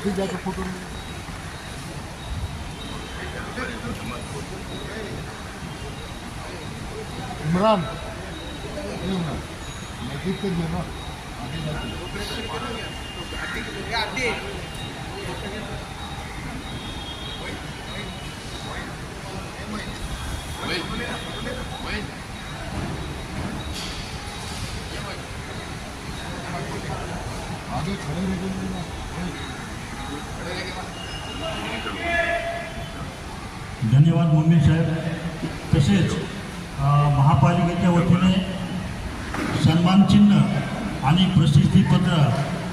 Photo Imran नजीक के लिए ना आगे खड़े धन्यवाद मुंबई साहेब. तसेच महापालिकेच्या वतीने सन्मान चिन्ह आणि प्रसिद्धीपत्र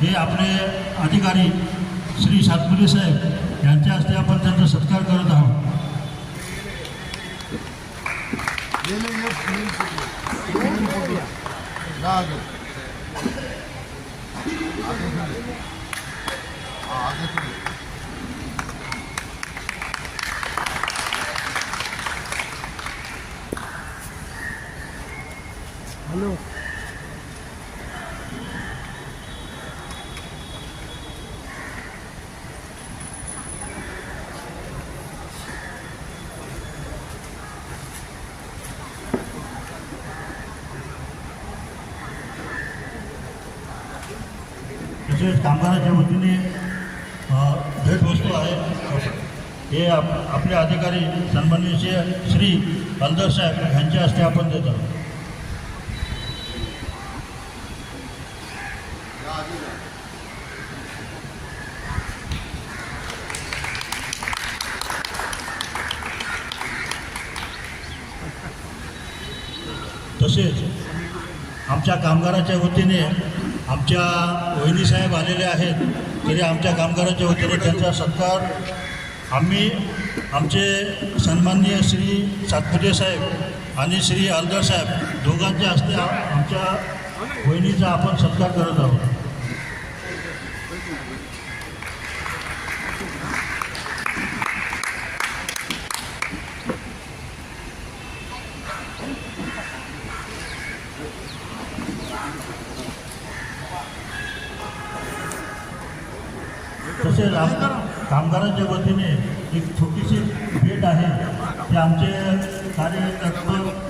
हे आपले अधिकारी श्री सातपुते साहेब यांच्या हस्ते आपण त्यांचा सत्कार करत आहोत. हेलो तसेच कामगाराच्या वतीने भेटवस्तू आहे हे आपले अधिकारी सन्माननीय श्री हलदर साहेब यांच्या हस्ते आपण देत आहोत. तसेच आमच्या कामगाराच्या वतीने आमच्या वहिनी साहेब आलेले आहेत, तरी आमच्या कामगाराच्या वतीने त्यांचा सत्कार आम्ही आमचे सन्माननीय श्री सातपुते साहेब आणि श्री हलदर साहेब दोघांच्या हस्ते आमच्या वहिनीचा आपण सत्कार करत आहोत. तसेच कामगारांच्या वतीने एक छोटीशी भेट आहे, ते आमचे कार्यकर्ते